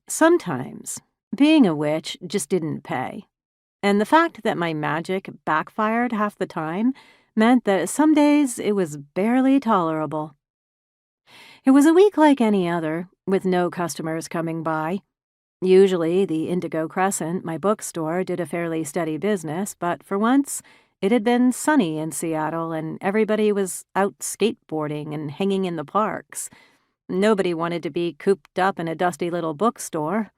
Sometimes being a witch just didn't pay, and the fact that my magic backfired half the time meant that some days it was barely tolerable. It was a week like any other, with no customers coming by. Usually, the Indigo Crescent, my bookstore, did a fairly steady business, but for once, it had been sunny in Seattle and everybody was out skateboarding and hanging in the parks. Nobody wanted to be cooped up in a dusty little bookstore.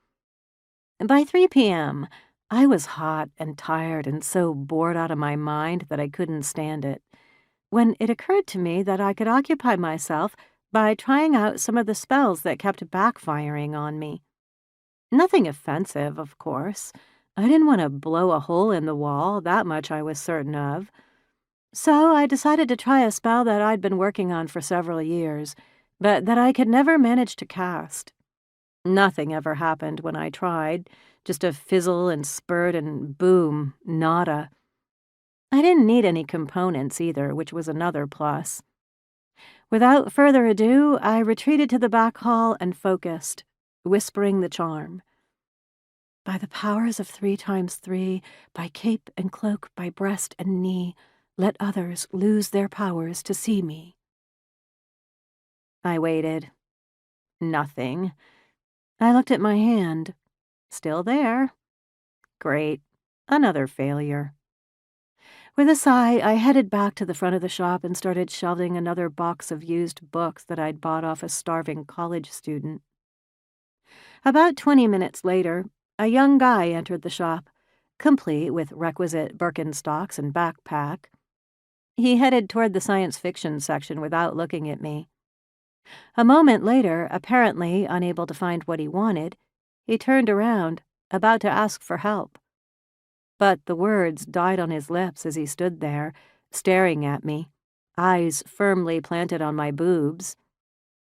By 3 p.m., I was hot and tired and so bored out of my mind that I couldn't stand it, when it occurred to me that I could occupy myself by trying out some of the spells that kept backfiring on me. Nothing offensive, of course. I didn't want to blow a hole in the wall, that much I was certain of. So I decided to try a spell that I'd been working on for several years, but that I could never manage to cast. Nothing ever happened when I tried, just a fizzle and spurt and boom, nada. I didn't need any components either, which was another plus. Without further ado, I retreated to the back hall and focused, whispering the charm. By the powers of 3 times 3, by cape and cloak, by breast and knee, let others lose their powers to see me. I waited. Nothing. I looked at my hand. Still there. Great. Another failure. With a sigh, I headed back to the front of the shop and started shelving another box of used books that I'd bought off a starving college student. About 20 minutes later, a young guy entered the shop, complete with requisite Birkenstocks and backpack. He headed toward the science fiction section without looking at me. A moment later, apparently unable to find what he wanted, he turned around, about to ask for help. But the words died on his lips as he stood there, staring at me, eyes firmly planted on my boobs.